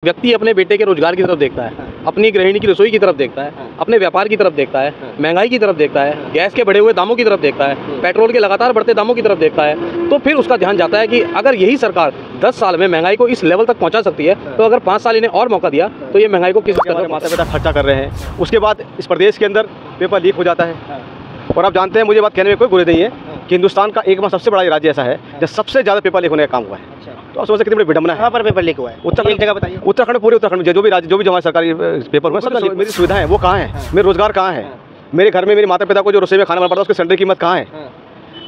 व्यक्ति अपने बेटे के रोजगार की तरफ देखता है, अपनी गृहिणी की रसोई की तरफ देखता है, अपने व्यापार की तरफ देखता है, महंगाई की तरफ देखता है, गैस के बढ़े हुए दामों की तरफ देखता है, पेट्रोल के लगातार बढ़ते दामों की तरफ देखता है, तो फिर उसका ध्यान जाता है कि अगर यही सरकार 10 साल में महंगाई को इस लेवल तक पहुंचा सकती है, तो अगर 5 साल इन्हें और मौका दिया तो ये महंगाई को किस स्तर पर माता पिता खर्चा कर रहे हैं। उसके बाद इस प्रदेश के अंदर पेपर लीक हो जाता है। और आप जानते हैं, मुझे बात कहने में कोई बुराई नहीं है कि हिंदुस्तान का एकमात्र सबसे बड़ा राज्य ऐसा है जहाँ सबसे ज़्यादा पेपर लीक होने का काम हुआ है। तो आप समझ सकते कितनी बड़ी विडंबना है। कहाँ पर पेपर लीक हुआ है? उत्तराखंड, एक जगह बताइए। उत्तराखंड, पूरे उत्तराखंड में जो भी राज्य, जो भी हमारे सरकारी पेपर हुए, सब मेरी सुविधाएं वो कहाँ है, मेरे रोजगार कहाँ है, मेरे घर में मेरे माता पिता को जो रसोई में खाना बनाना पड़ता है उसके सिलेंडर की कीमत कहाँ है।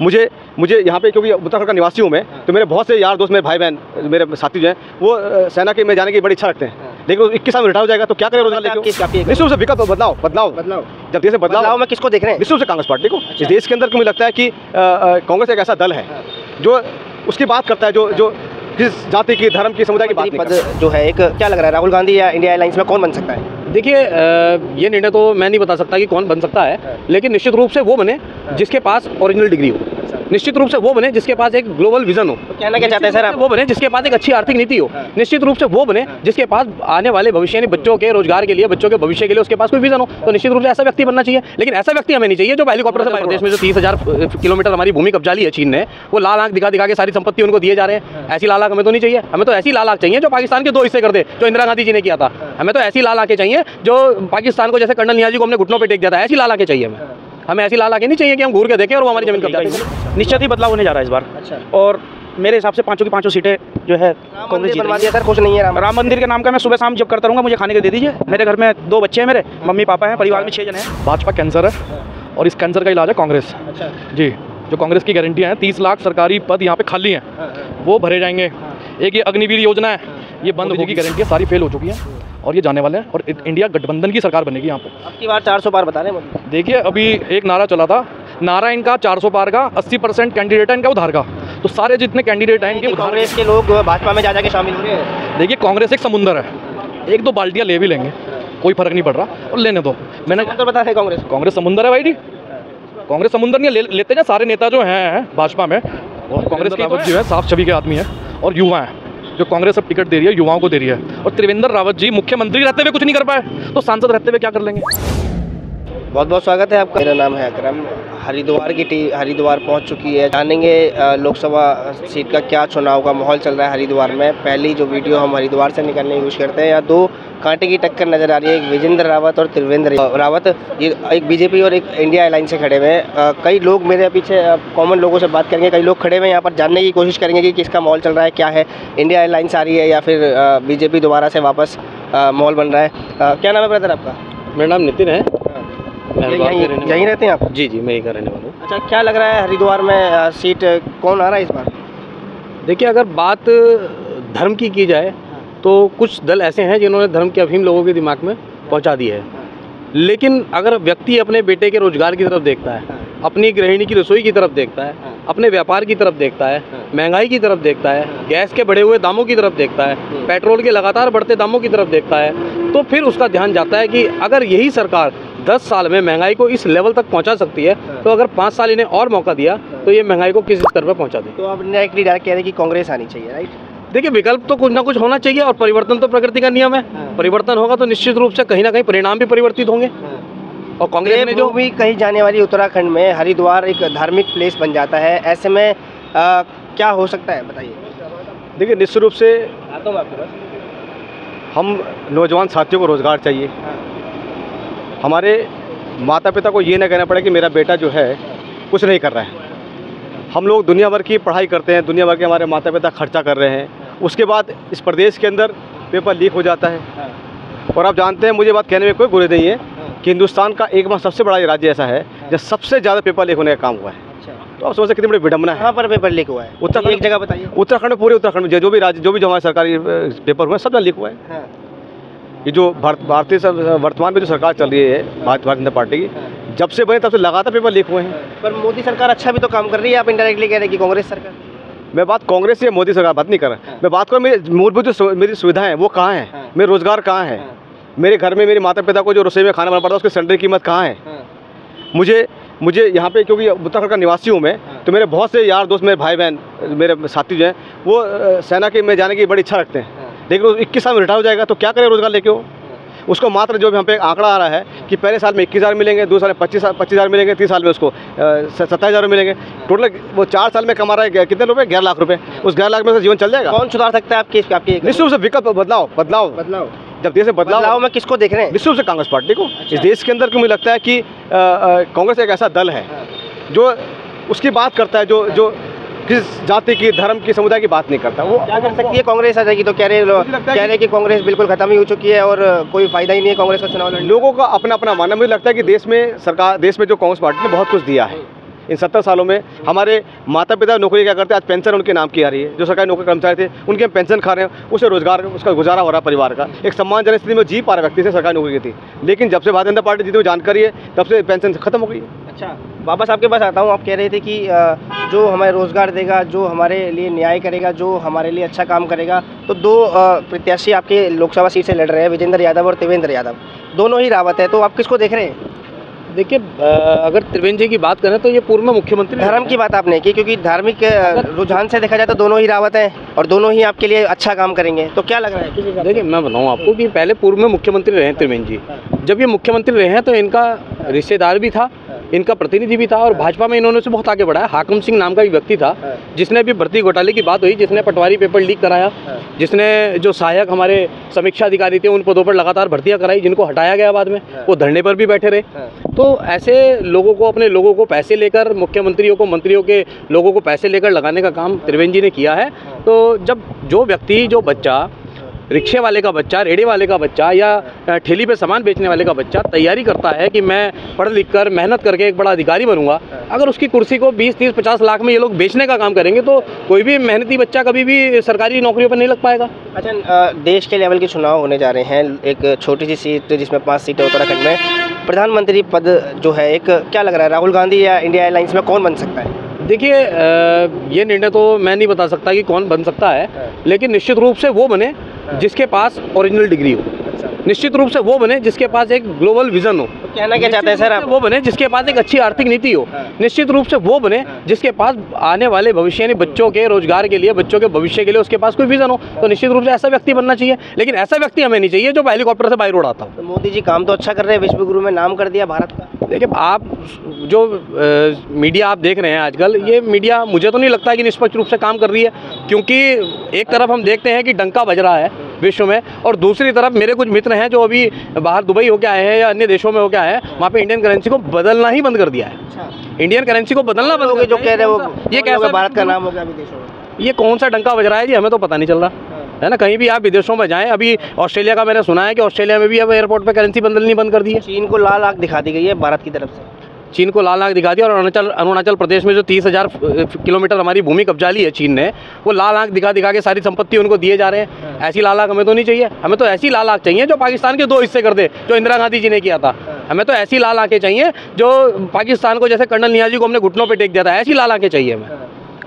मुझे यहाँ पे, क्योंकि उत्तराखंड का निवासी हूँ मैं, तो मेरे बहुत से यार दोस्त, मेरे भाई बहन, मेरे साथी जो हैं वो सेना के में जाने की बड़ी इच्छा रखते हैं, लेकिन 21 साल में रिटायर हो जाएगा तो क्या करें रोजगार लेके। निश्चित रूप से विकल्प बदलाव जब देश में बदलाव में किसको देख रहे हैं? निश्चित रूप से कांग्रेस पार्टी को। इस देश के अंदर मुझे लगता है कि कांग्रेस एक ऐसा दल है जो उसकी बात करता है, जो किस जाति की, धर्म की, समुदाय की बात पद जो है, एक क्या लग रहा है, राहुल गांधी या इंडिया अलायंस में कौन बन सकता है? देखिए, ये निर्णय तो मैं नहीं बता सकता कि कौन बन सकता है, लेकिन निश्चित रूप से वो बने जिसके पास ओरिजिनल डिग्री हो, निश्चित रूप से वो बने जिसके पास एक ग्लोबल विजन हो। तो कहना क्या चाहते हैं सर आप? वो बने जिसके पास एक अच्छी आर्थिक नीति हो, निश्चित रूप से वो बने जिसके पास आने वाले भविष्य यानी बच्चों के रोजगार के लिए, बच्चों के भविष्य के लिए उसके पास कोई विजन हो, तो निश्चित रूप से ऐसा व्यक्ति बनना चाहिए। लेकिन ऐसा व्यक्ति हमें नहीं चाहिए जो हेलीकॉप्टर से प्रदेश में जो 30,000 किलोमीटर हमारी भूमि कब्जा ली है चीन ने, वो लाल आंख दिखा दिखा के सारी संपत्ति उनको दिए जा रहे हैं। ऐसी लाल आंख हमें तो नहीं चाहिए। हमें तो ऐसी लाल आंख चाहिए जो पाकिस्तान के 2 हिस्से कर दे, जो इंदिरा गांधी जी ने किया था। हमें तो ऐसी लाल आंखें चाहिए जो पाकिस्तान को, जैसे कर्नल नियाजी को हमने घुटनों पे टेक दिया था, ऐसी लाल आंखें चाहिए हमें ऐसी लाल आंखें नहीं चाहिए कि हम घूर के देखें और वो हमारी जमीन कब्जा करें। निश्चित ही बदलाव होने जा रहा है इस बार। अच्छा। और मेरे हिसाब से 5 की 5 सीटें जो है कांग्रेस बनवा दिया सर, खुश नहीं है राम मंदिर के नाम का मैं सुबह शाम जब करता रहूँगा, मुझे खाने के दे दीजिए। मेरे घर में 2 बच्चे हैं, मेरे मम्मी पापा हैं, परिवार में 6 जन हैं। भाजपा कैंसर है और इस कैंसर का इलाज है कांग्रेस। अच्छा। जी, जो कांग्रेस की गारंटियाँ हैं, 30 लाख सरकारी पद यहाँ पे खाली हैं, वो भरे जाएंगे। एक ये अग्निवीर योजना है, ये बंद होगी, गारंटियाँ सारी फेल हो चुकी हैं और ये जाने वाले हैं। और इंडिया गठबंधन की सरकार बनेगी यहाँ पे। अब की बार 400 पार बता रहे हैं। देखिए, अभी एक नारा चला था, नारा इनका 400 पार का, 80% कैंडिडेट है इनका उधार का। तो सारे जितने कैंडिडेट हैं इनके कांग्रेस के लोग भाजपा में जा के शामिल हो रहे हैं। देखिए, कांग्रेस एक समुंदर है, 1-2 बाल्टियाँ ले भी लेंगे, कोई फर्क नहीं पड़ रहा, और लेने दो। मैंने तो बता रहे कांग्रेस समुंदर है भाई जी, कांग्रेस समुंदर नहीं लेते हैं सारे नेता जो हैं भाजपा में। और कांग्रेस के जो है साफ छवि के आदमी है और युवा हैं, जो कांग्रेस अब टिकट दे रही है, युवाओं को दे रही है। और त्रिवेंद्र रावत जी मुख्यमंत्री रहते हुए कुछ नहीं कर पाए, तो सांसद रहते हुए क्या कर लेंगे। बहुत बहुत स्वागत है आपका। मेरा नाम है अकरम। हरिद्वार की टीम हरिद्वार पहुंच चुकी है। जानेंगे लोकसभा सीट का क्या चुनाव का माहौल चल रहा है हरिद्वार में। पहली जो वीडियो हम हरिद्वार से निकालने की कोशिश करते हैं, यहाँ 2 कांटे की टक्कर नजर आ रही है, एक विजेंद्र रावत और त्रिवेंद्र रावत। ये एक बीजेपी और एक इंडिया अलायंस से खड़े हुए हैं। कई लोग मेरे पीछे कॉमन लोगों से बात करेंगे, कई लोग खड़े हुए हैं यहाँ पर, जानने की कोशिश करेंगे कि किसका माहौल चल रहा है, क्या है, इंडिया अलायंस आ रही है या फिर बीजेपी दोबारा से वापस माहौल बन रहा है। क्या नाम है ब्रदर आपका? मेरा नाम नितिन है। यहीं रहते हैं आप? जी, मैं यहीं का रहने वाला हूँ। अच्छा, क्या लग रहा है हरिद्वार में सीट कौन आ रहा है इस बार? देखिए, अगर बात धर्म की जाए तो कुछ दल ऐसे हैं जिन्होंने धर्म के अफीम लोगों के दिमाग में पहुंचा दी है, लेकिन अगर व्यक्ति अपने बेटे के रोजगार की तरफ देखता है, अपनी गृहिणी की रसोई की तरफ देखता है, अपने व्यापार की तरफ देखता है, महंगाई की तरफ देखता है, गैस के बढ़े हुए दामों की तरफ देखता है, पेट्रोल के लगातार बढ़ते दामों की तरफ देखता है, तो फिर उसका ध्यान जाता है कि अगर यही सरकार 10 साल में महंगाई को इस लेवल तक पहुंचा सकती है, तो अगर 5 साल इन्हें और मौका दिया तो ये महंगाई को किस स्तर पर पहुंचा दे। तो आप डायरेक्टली कह रहे हैं कि कांग्रेस आनी चाहिए, राइट? देखिए, विकल्प तो कुछ ना कुछ होना चाहिए और परिवर्तन तो प्रकृति का नियम है। परिवर्तन होगा तो निश्चित रूप से कहीं ना कहीं परिणाम भी परिवर्तित होंगे। और कांग्रेस में जो भी कही जाने वाली उत्तराखंड में हरिद्वार एक धार्मिक प्लेस बन जाता है, ऐसे में क्या हो सकता है, बताइए। देखिए, निश्चित रूप से हम नौजवान साथियों को रोज़गार चाहिए। हमारे माता पिता को ये ना कहना पड़े कि मेरा बेटा जो है कुछ नहीं कर रहा है। हम लोग दुनिया भर की पढ़ाई करते हैं, दुनिया भर के हमारे माता पिता खर्चा कर रहे हैं, उसके बाद इस प्रदेश के अंदर पेपर लीक हो जाता है। और आप जानते हैं, मुझे बात कहने में कोई बुराई नहीं है कि हिंदुस्तान का एकमात्र सबसे बड़ा राज्य ऐसा है जहाँ सबसे ज़्यादा पेपर लीक होने का काम हुआ है। तो आप समझ सकते कितनी बड़ी विडंबना है। कहाँ पर पेपर लीक हुआ है? उत्तराखंड, एक जगह बताइए। उत्तराखंड, पूरे उत्तराखंड में जो भी राज्य, जो भी हमारे सरकारी पेपर हुए, सब जगह लीक हुआ है। ये जो भारतीय वर्तमान में जो सरकार चल रही है, भारतीय जनता पार्टी की, जब से बने तब से लगातार पेपर लीक हुए हैं। पर मोदी सरकार अच्छा भी तो काम कर रही है, आप इनडायरेक्टली कह रहे हैं कि कांग्रेस सरकार। मैं बात कांग्रेस या मोदी सरकार बात नहीं कर रहा, मैं बात करूँ मेरी मूलभूत जो मेरी सुविधाएं हैं वो कहाँ हैं, मेरे रोजगार कहाँ है, मेरे घर में मेरे माता पिता को जो रसोई में खाना बनाना पड़ता है उसके सिलेंडर की कीमत कहाँ है। मुझे यहाँ पे, क्योंकि उत्तराखंड का निवासी हूँ मैं, तो मेरे बहुत से यार दोस्त, मेरे भाई बहन, मेरे साथी जो हैं वो सेना के में जाने की बड़ी इच्छा रखते हैं, लेकिन 21 साल में रिटायर हो जाएगा तो क्या करे रोजगार लेके वो? उसको मात्र जो भी हम पे एक आंकड़ा आ रहा है कि पहले साल में 21,000 मिलेंगे, 2 साल में 25,000 मिलेंगे, 3 साल में उसको 27,000 मिलेंगे। टोटल वो 4 साल में कमा रहा है कितने रुपए? 11 लाख रुपए। उस 11 लाख में से जीवन चल जाएगा? कौन सुधार सकता है आपकी निश्चित रूप से विकल्प बदलाव जब देश में बदलाव में किसको देख रहे हैं? निश्चित रूप से कांग्रेस पार्टी को। इस देश के अंदर मुझे लगता है कि कांग्रेस एक ऐसा दल है जो उसकी बात करता है, जो किस जाति की, धर्म की, समुदाय की बात नहीं करता। वो क्या कर सकती है कांग्रेस आ जाएगी तो कह रहे कि कांग्रेस बिल्कुल खत्म ही हो चुकी है और कोई फायदा ही नहीं है कांग्रेस का चुनाव लड़ने। लोगों का अपना अपना मानना। मुझे लगता है कि देश में जो कांग्रेस पार्टी ने बहुत कुछ दिया है इन 70 सालों में। हमारे माता पिता नौकरी क्या करते हैं, आज पेंशन उनके नाम की आ रही है। जो सरकारी नौकरी कर्मचारी थे उनके पेंशन खा रहे हैं, उसे रोजगार, उसका गुजारा हो रहा है परिवार का। एक सम्मानजनक स्थिति में जी पा रहा व्यक्ति से सरकारी नौकरी की थी। लेकिन जब से भारतीय जनता पार्टी जितनी जानकारी है तब से पेंशन खत्म हो गई है। अच्छा, वापस आपके पास आता हूँ। आप कह रहे थे कि जो हमें रोजगार देगा, जो हमारे लिए न्याय करेगा, जो हमारे लिए अच्छा काम करेगा, तो 2 प्रत्याशी आपके लोकसभा सीट से लड़ रहे हैं, विजेंद्र यादव और त्रिवेंद्र यादव। दोनों ही रावत है, तो आप किसको देख रहे हैं? देखिए, अगर त्रिवेंद्र जी की बात करें तो ये पूर्व में मुख्यमंत्री। धर्म की बात आपने की, क्योंकि धार्मिक रुझान से देखा जाए तो दोनों ही रावत हैं और दोनों ही आपके लिए अच्छा काम करेंगे, तो क्या लग रहा है? देखिए, मैं बताऊँ आपको कि पहले पूर्व में मुख्यमंत्री रहे हैं त्रिवेंद्र जी। जब ये मुख्यमंत्री रहे हैं तो इनका रिश्तेदार भी था, इनका प्रतिनिधि भी था और भाजपा में इन्होंने से बहुत आगे बढ़ाया। हाकिम सिंह नाम का एक व्यक्ति था जिसने अभी भर्ती घोटाले की बात हुई, जिसने पटवारी पेपर लीक कराया, जिसने जो सहायक हमारे समीक्षा अधिकारी थे उन पदों पर लगातार भर्तियां कराई, जिनको हटाया गया बाद में, वो धरने पर भी बैठे रहे। तो ऐसे लोगों को, अपने लोगों को पैसे लेकर, मुख्यमंत्रियों को, मंत्रियों के लोगों को पैसे लेकर लगाने का काम त्रिवेंद्र जी ने किया है। तो जब जो व्यक्ति, जो बच्चा, रिक्शे वाले का बच्चा, रेड़े वाले का बच्चा या ठेली पे सामान बेचने वाले का बच्चा तैयारी करता है कि मैं पढ़ लिख कर मेहनत करके एक बड़ा अधिकारी बनूंगा, अगर उसकी कुर्सी को 20, 30, 50 लाख में ये लोग बेचने का काम करेंगे तो कोई भी मेहनती बच्चा कभी भी सरकारी नौकरियों पर नहीं लग पाएगा। अच्छा, देश के लेवल के चुनाव होने जा रहे हैं। एक छोटी सी सीट जिसमें 5 सीटें उत्तराखंड में, प्रधानमंत्री पद जो है, एक क्या लग रहा है, राहुल गांधी या इंडिया एयरलाइंस में कौन बन सकता है? देखिए, ये निर्णय तो मैं नहीं बता सकता कि कौन बन सकता है, लेकिन निश्चित रूप से वो बने जिसके पास ओरिजिनल डिग्री हो। निश्चित रूप से वो बने जिसके पास एक ग्लोबल विजन हो। तो कहना क्या चाहते हैं सर आप? वो बने जिसके पास एक अच्छी आर्थिक नीति हो। निश्चित रूप से वो बने जिसके पास आने वाले भविष्य, यानी बच्चों के रोजगार के लिए, बच्चों के भविष्य के लिए उसके पास कोई विजन हो। तो निश्चित रूप से ऐसा व्यक्ति बनना चाहिए, लेकिन ऐसा व्यक्ति हमें नहीं चाहिए जो हेलीकॉप्टर से बाई रोड आता हो। तो मोदी जी काम तो अच्छा कर रहे हैं, विश्व गुरु में नाम कर दिया भारत का। देखिए, आप जो मीडिया आप देख रहे हैं आजकल, ये मीडिया मुझे तो नहीं लगता है कि निष्पक्ष रूप से काम कर रही है, क्योंकि एक तरफ हम देखते हैं कि डंका बज रहा है विश्व में, और दूसरी तरफ मेरे कुछ मित्र हैं जो अभी बाहर दुबई होके आए हैं या अन्य देशों में होके आए हैं, वहाँ पे इंडियन करेंसी को बदलना ही बंद कर दिया है। इंडियन करेंसी को बदलना बंद कर, जो कह रहे हैं वो ये कैसा भारत का नाम हो गया विदेशों में? ये कौन सा डंका बज रहा है जी, हमें तो पता नहीं चल रहा है ना। कहीं भी आप विदेशों में जाएं, अभी ऑस्ट्रेलिया का मैंने सुना है कि ऑस्ट्रेलिया में भी अब एयरपोर्ट पे करेंसी बदलनी बंद कर दी है। चीन को लाल आंख दिखा दी गई है भारत की तरफ से। चीन को लाल आंख दिखा दी, और अरुणाचल प्रदेश में जो 30,000 किलोमीटर हमारी भूमि कब्जा ली है चीन ने, वो लाल आंख दिखा के सारी संपत्ति उनको दिए जा रहे हैं। ऐसी लाल आंख हमें तो नहीं चाहिए। हमें तो ऐसी लाल आंख चाहिए जो पाकिस्तान के 2 हिस्से कर दे, जो इंदिरा गांधी जी ने किया था। हमें तो ऐसी लाल आंखें चाहिए जो पाकिस्तान को, जैसे कर्नल नियाजी को हमने घुटनों पर टेक दिया था, ऐसी लाल आंखें चाहिए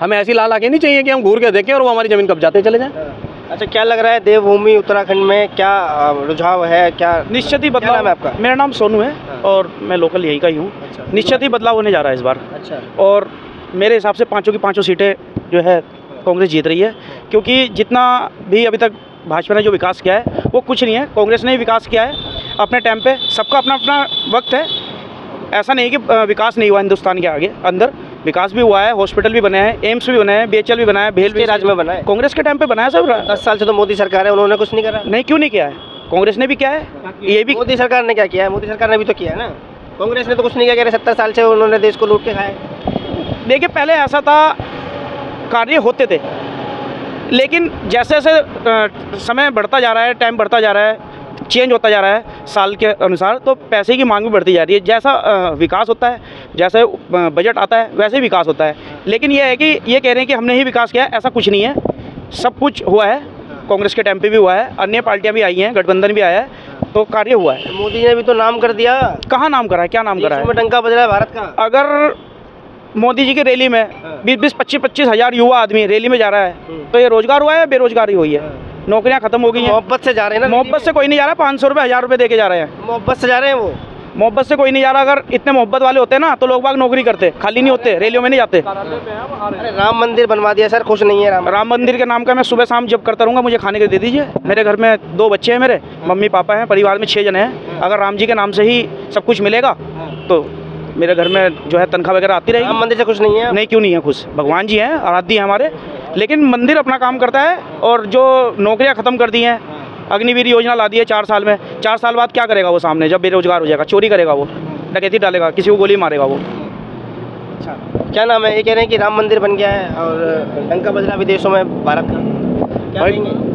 हमें ऐसी लाल आंखें नहीं चाहिए कि हम घूर के देखें और वो हमारी ज़मीन कब्जाते चले जाएं। अच्छा, क्या लग रहा है देवभूमि उत्तराखंड में क्या रुझाव है? क्या निश्चित ही बदलाव नाम है आपका? मेरा नाम सोनू है और मैं लोकल यही का ही हूँ। निश्चित ही बदलाव होने जा रहा है इस बार। अच्छा, और मेरे हिसाब से 5 की 5 सीटें जो है कांग्रेस जीत रही है, क्योंकि जितना भी अभी तक भाजपा ने जो विकास किया है वो कुछ नहीं है, कांग्रेस ने ही विकास किया है अपने टाइम पे। सबका अपना अपना वक्त है, ऐसा नहीं कि विकास नहीं हुआ हिंदुस्तान के आगे अंदर। विकास भी हुआ है, हॉस्पिटल भी बने हैं, एम्स भी बने हैं, बीएचएल भी बना है, भेल भी राज्य में बना है। कांग्रेस के टाइम पे बनाया सब। 10 साल से तो मोदी सरकार है, उन्होंने कुछ नहीं करा। नहीं, क्यों नहीं किया है? कांग्रेस ने भी किया है। ये भी मोदी सरकार ने क्या किया है? मोदी सरकार ने भी तो किया है ना। कांग्रेस ने तो कुछ नहीं किया, 70 साल से उन्होंने देश को लूट के खाया। देखिए, पहले ऐसा था, कार्य होते थे, लेकिन जैसे जैसे समय बढ़ता जा रहा है, टाइम बढ़ता जा रहा है, चेंज होता जा रहा है साल के अनुसार, तो पैसे की मांग भी बढ़ती जा रही है। जैसा विकास होता है, जैसे बजट आता है, वैसे ही विकास होता है। लेकिन ये है कि ये कह रहे हैं कि हमने ही विकास किया है, ऐसा कुछ नहीं है। सब कुछ हुआ है, कांग्रेस के टाइम पे भी हुआ है, अन्य पार्टियां भी आई हैं, गठबंधन भी आया है, तो कार्य हुआ है। मोदी ने भी तो नाम कर दिया। कहाँ नाम करा है? क्या नाम करा है? डंका बज रहा है भारत का। अगर मोदी जी की रैली में 20-25 हज़ार युवा आदमी रैली में जा रहा है, तो ये रोजगार हुआ है, बेरोजगारी हुई है? नौकरियां खत्म हो गई हैं। मोहब्बत से जा रहे हैं ना। मोहब्बत से कोई नहीं जा रहा है, 500 रुपये 1000 रुपये दे के जा रहे हैं। मोहब्बत से जा रहे हैं वो। मोहब्बत से कोई नहीं जा रहा। अगर इतने मोहब्बत वाले होते ना तो लोग बाग नौकरी करते, खाली नहीं होते, रैलियों में नहीं जाते। अरे राम मंदिर बनवा दिया सर, खुश नहीं है राम मंदिर के नाम का मैं सुबह शाम जब करता रहूँगा, मुझे खाने के दे दीजिए। मेरे घर में 2 बच्चे हैं, मेरे मम्मी पापा हैं, परिवार में 6 जने हैं। अगर राम जी के नाम से ही सब कुछ मिलेगा तो मेरे घर में जो है तनख्वाह वगैरह आती रहेगी। राम मंदिर से खुश नहीं है? नहीं, क्यों नहीं है खुश? भगवान जी हैं, आराध्य हैं हमारे, लेकिन मंदिर अपना काम करता है। और जो नौकरियाँ ख़त्म कर दी हैं, अग्निवीर योजना ला दी है 4 साल में, 4 साल बाद क्या करेगा वो सामने, जब बेरोजगार हो जाएगा? चोरी करेगा वो, डकैती डालेगा, किसी को गोली मारेगा वो। अच्छा, क्या नाम है? ये कह रहे हैं कि राम मंदिर बन गया है और डंका बज रहा विदेशों में भारत का, क्या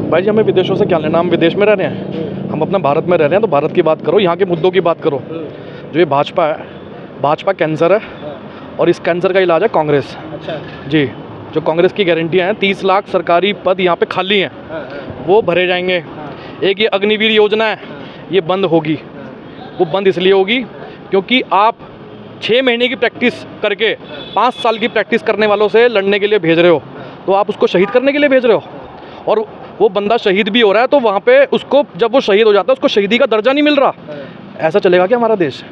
भाई जी हमें विदेशों से क्या लेना, हम विदेश में रह रहे हैं, हम अपना भारत में रह रहे हैं। तो भारत की बात करो, यहाँ के मुद्दों की बात करो। जो ये भाजपा है, भाजपा कैंसर है और इस कैंसर का इलाज है कांग्रेस। अच्छा जी, जो कांग्रेस की गारंटियाँ हैं, 30 लाख सरकारी पद यहाँ पे खाली हैं, वो भरे जाएंगे। एक ये अग्निवीर योजना है, ये बंद होगी। वो बंद इसलिए होगी क्योंकि आप 6 महीने की प्रैक्टिस करके 5 साल की प्रैक्टिस करने वालों से लड़ने के लिए भेज रहे हो, तो आप उसको शहीद करने के लिए भेज रहे हो। और वो बंदा शहीद भी हो रहा है, तो वहाँ पे उसको, जब वो शहीद हो जाता है, उसको शहीदी का दर्जा नहीं मिल रहा। ऐसा चलेगा क्या हमारा देश?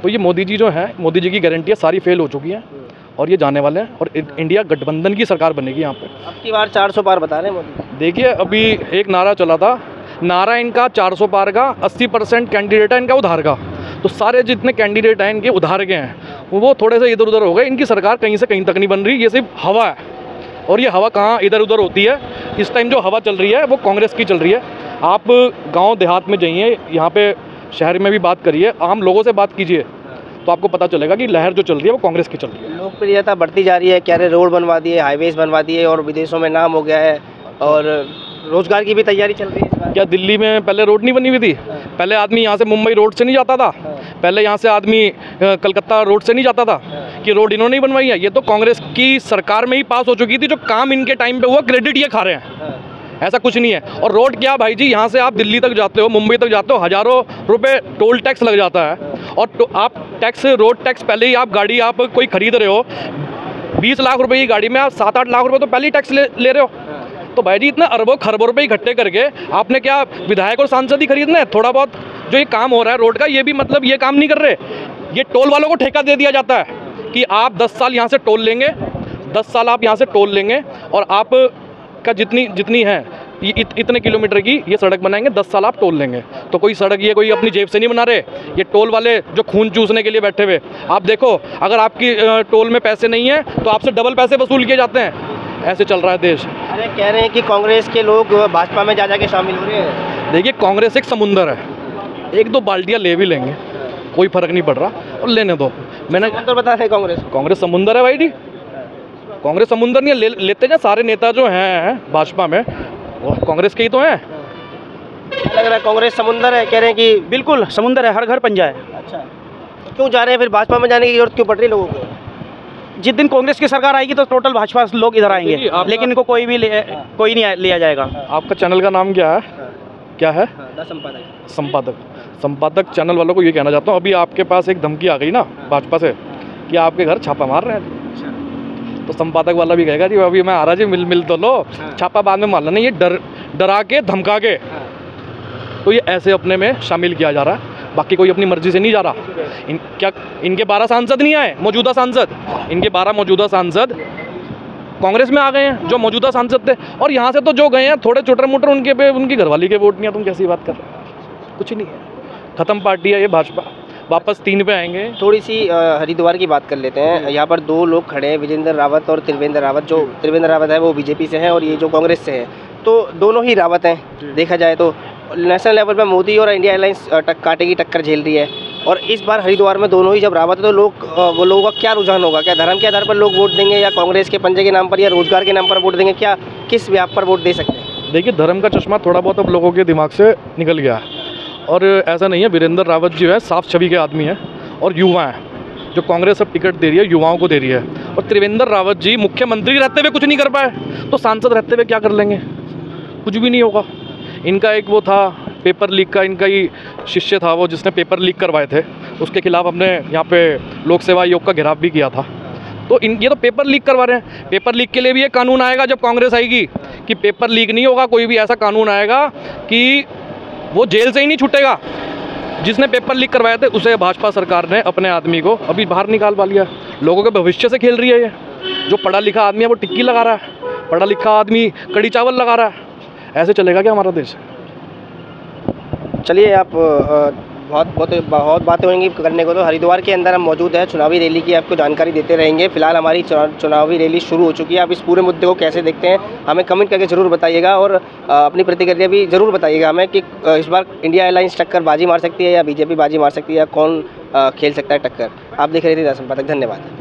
तो ये मोदी जी जो हैं, मोदी जी की गारंटियाँ सारी फेल हो चुकी हैं और ये जाने वाले हैं और इंडिया गठबंधन की सरकार बनेगी यहाँ पे। अब की बार 400 पार बता रहे हैं मोदी। देखिए, अभी एक नारा चला था, नारा इनका 400 पार का, 80% कैंडिडेट है इनका उधार का। तो सारे जितने कैंडिडेट हैं इनके उधार के हैं, वो थोड़े से इधर उधर हो गए। इनकी सरकार कहीं से कहीं तक नहीं बन रही, ये सिर्फ हवा है। और ये हवा कहाँ इधर उधर होती है? इस टाइम जो हवा चल रही है वो कांग्रेस की चल रही है। आप गाँव देहात में जाइए, यहाँ पे शहर में भी बात करिए, आम लोगों से बात कीजिए, तो आपको पता चलेगा कि लहर जो चल रही है वो कांग्रेस की चल रही है। लोकप्रियता बढ़ती जा रही है, कह रहे रोड बनवा दिए, हाईवेज बनवा दिए और विदेशों में नाम हो गया है और रोजगार की भी तैयारी चल रही है। क्या दिल्ली में पहले रोड नहीं बनी हुई थी? पहले आदमी यहाँ से मुंबई रोड से नहीं जाता था? पहले यहाँ से आदमी कलकत्ता रोड से नहीं जाता था? कि रोड इन्होंने ही बनवाई है? ये तो कांग्रेस की सरकार में ही पास हो चुकी थी। जो काम इनके टाइम पे हुआ, क्रेडिट ये खा रहे हैं, ऐसा कुछ नहीं है। और रोड क्या भाई जी, यहाँ से आप दिल्ली तक जाते हो, मुंबई तक जाते हो, हज़ारों रुपए टोल टैक्स लग जाता है। और तो आप टैक्स, रोड टैक्स, पहले ही आप गाड़ी आप कोई खरीद रहे हो 20 लाख रुपए की गाड़ी में, आप 7-8 लाख रुपए तो पहले ही टैक्स ले रहे हो। तो भाई जी, इतना अरबों खरबों रुपए इकट्ठे करके आपने क्या विधायक और सांसद ही खरीदना है? थोड़ा बहुत जो ये काम हो रहा है रोड का, ये भी मतलब ये काम नहीं कर रहे। ये टोल वालों को ठेका दे दिया जाता है कि आप 10 साल यहाँ से टोल लेंगे, 10 साल आप यहाँ से टोल लेंगे और आप का जितनी है इतने किलोमीटर की ये सड़क बनाएंगे, 10 साल आप टोल लेंगे। तो कोई सड़क ये कोई अपनी जेब से नहीं बना रहे, ये टोल वाले जो खून चूसने के लिए बैठे हुए। आप देखो, अगर आपकी टोल में पैसे नहीं है तो आपसे डबल पैसे वसूल किए जाते हैं। ऐसे चल रहा है देश। अरे कह रहे हैं कि कांग्रेस के लोग भाजपा में जा के शामिल हो रहे हैं। देखिए, कांग्रेस एक समुंदर है, 1-2 बाल्टियाँ ले भी लेंगे, कोई फर्क नहीं पड़ रहा, और लेने दो। मैंने तो बता रहे कांग्रेस समुंदर है भाई जी, कांग्रेस समुंदर नहीं है। लेते हैं सारे नेता जो हैं भाजपा में, वो कांग्रेस के ही तो हैं। लग रहा है कांग्रेस समुंदर है, कह रहे हैं कि बिल्कुल समुंदर है, हर घर पंजा है। अच्छा, क्यों जा रहे हैं फिर? भाजपा में जाने की जरूरत क्यों पड़ रही है लोगों को? जिस दिन कांग्रेस की सरकार आएगी तो टोटल भाजपा लोग इधर आएंगे, लेकिन इनको कोई नहीं लिया जाएगा। आपका चैनल का नाम क्या है? क्या है? संपादक चैनल वालों को ये कहना चाहता हूँ, अभी आपके पास एक धमकी आ गई ना भाजपा से कि आपके घर छापा मार रहे हैं। तो संपादक वाला भी कहेगा जी अभी मैं आ रहा जी, मिल तो लो, छापा बाद में मारना नहीं। ये डरा के धमका के, तो ये ऐसे अपने में शामिल किया जा रहा है, बाकी कोई अपनी मर्जी से नहीं जा रहा। क्या इनके 12 सांसद नहीं आए? मौजूदा सांसद, इनके 12 मौजूदा सांसद कांग्रेस में आ गए हैं, जो मौजूदा सांसद थे। और यहाँ से तो जो गए हैं थोड़े छोटे मोटे, उनके पे उनकी घरवाली के वोट नहीं है। तुम कैसी बात कर रहे हो? कुछ नहीं है, ख़त्म पार्टी है ये भाजपा, वापस 3 पे आएंगे। थोड़ी सी हरिद्वार की बात कर लेते हैं। यहाँ पर 2 लोग खड़े हैं, विजेंद्र रावत और त्रिवेंद्र रावत। जो त्रिवेंद्र रावत है वो बीजेपी से हैं और ये जो कांग्रेस से है, तो दोनों ही रावत हैं। देखा जाए तो नेशनल लेवल पर मोदी और इंडिया अलायंस कांटे की टक्कर झेल रही है। और इस बार हरिद्वार में दोनों ही जब रावत है, तो वो लोगों का क्या रुझान होगा? क्या धर्म के आधार पर लोग वोट देंगे, या कांग्रेस के पंजे के नाम पर, या रोजगार के नाम पर वोट देंगे? क्या किस व्याप पर वोट दे सकते हैं? देखिए, धर्म का चश्मा थोड़ा बहुत अब लोगों के दिमाग से निकल गया है। और ऐसा नहीं है, वीरेंद्र रावत जो है साफ छवि के आदमी हैं और युवा हैं। जो कांग्रेस अब टिकट दे रही है युवाओं को दे रही है। और त्रिवेंद्र रावत जी मुख्यमंत्री रहते हुए कुछ नहीं कर पाए, तो सांसद रहते हुए क्या कर लेंगे? कुछ भी नहीं होगा। इनका एक वो था पेपर लीक का, इनका ही शिष्य था वो जिसने पेपर लीक करवाए थे, उसके खिलाफ हमने यहाँ पे लोक सेवा आयोग का घेराव भी किया था। तो ये तो पेपर लीक करवा रहे हैं। पेपर लीक के लिए भी एक कानून आएगा जब कांग्रेस आएगी कि पेपर लीक नहीं होगा। कोई भी ऐसा कानून आएगा कि वो जेल से ही नहीं छूटेगा, जिसने पेपर लीक करवाए थे उसे भाजपा सरकार ने अपने आदमी को अभी बाहर निकाल पा लिया। लोगों के भविष्य से खेल रही है ये। जो पढ़ा लिखा आदमी है वो टिक्की लगा रहा है, पढ़ा लिखा आदमी कड़ी चावल लगा रहा है। ऐसे चलेगा क्या हमारा देश? चलिए, आप बहुत बातें होंगी करने को। तो हरिद्वार के अंदर हम मौजूद हैं, चुनावी रैली की आपको जानकारी देते रहेंगे। फिलहाल हमारी चुनावी रैली शुरू हो चुकी है। आप इस पूरे मुद्दे को कैसे देखते हैं हमें कमेंट करके ज़रूर बताइएगा, और अपनी प्रतिक्रिया भी ज़रूर बताइएगा हमें कि इस बार इंडिया अलायंस टक्कर बाजी मार सकती है या बीजेपी बाजी मार सकती है, या कौन खेल सकता है टक्कर। आप देख रहे थे दर्शन पाठक, धन्यवाद।